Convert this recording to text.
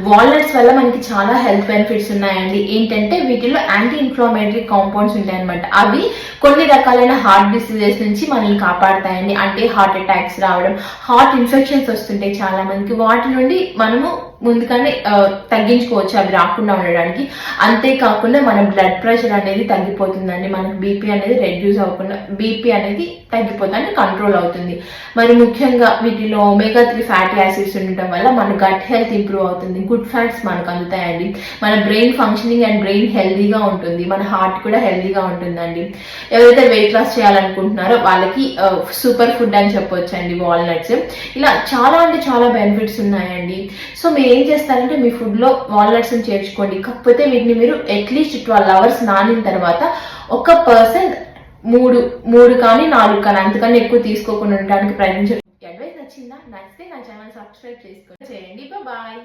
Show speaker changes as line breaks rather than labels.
Walnuts వల్ల మనకి చాలా హెల్త్ బెనిఫిట్స్ ఉన్నాయండి. ఏంటంటే వీటిలో యాంటీ ఇన్ఫ్లమేటరీ కాంపౌండ్స్ ఉంటాయన్నమాట. అవి కొన్ని రకాలైన హార్ట్ డిసీజెస్ నుంచి మనల్ని కాపాడతాయండి. అంటే హార్ట్ అటాక్స్ రావడం, హార్ట్ ఇన్ఫెక్షన్స్ వస్తుంటాయి చాలా మందికి, వాటి నుండి మనము ముందుగానే తగ్గించుకోవచ్చు అవి రాకుండా ఉండడానికి. అంతేకాకుండా మన బ్లడ్ ప్రెషర్ అనేది తగ్గిపోతుందండి. మనకు బీపీ అనేది రెడ్యూస్ అవ్వకుండా బీపీ అనేది తగ్గిపోతుంది, కంట్రోల్ అవుతుంది. మరి ముఖ్యంగా వీటిలో ఒమేగా 3 ఫ్యాటీ యాసిడ్స్ ఉండటం వల్ల మన గట్ హెల్త్ ఇంప్రూవ్ అవుతుంది. గుడ్ ఫ్యాట్స్ మనకు అందుతాయండి. మన బ్రెయిన్ ఫంక్షనింగ్ అండ్ బ్రెయిన్ హెల్దీగా ఉంటుంది. మన హార్ట్ కూడా హెల్దీగా ఉంటుందండి. ఎవరైతే వెయిట్ లాస్ చేయాలనుకుంటున్నారో వాళ్ళకి సూపర్ ఫుడ్ అని చెప్పొచ్చు అండి వాల్నట్స్. ఇలా చాలా అంటే చాలా బెనిఫిట్స్ ఉన్నాయండి. సో మీరు ఏం చేస్తారంటే మీ ఫుడ్ లో వాల్నట్స్ చేర్చుకోండి. కాకపోతే వీటిని మీరు అట్లీస్ట్ 12 hours నానిన తర్వాత ఒక పర్సన్ 3 కానీ 4 కానీ అంతకన్నా ఎక్కువ తీసుకోకుండా ఉండడానికి ప్రయత్నించండి. అడ్వైస్ నచ్చితే నా ఛానల్ సబ్స్క్రైబ్ చేసుకోండి చేయండి. బాయ్.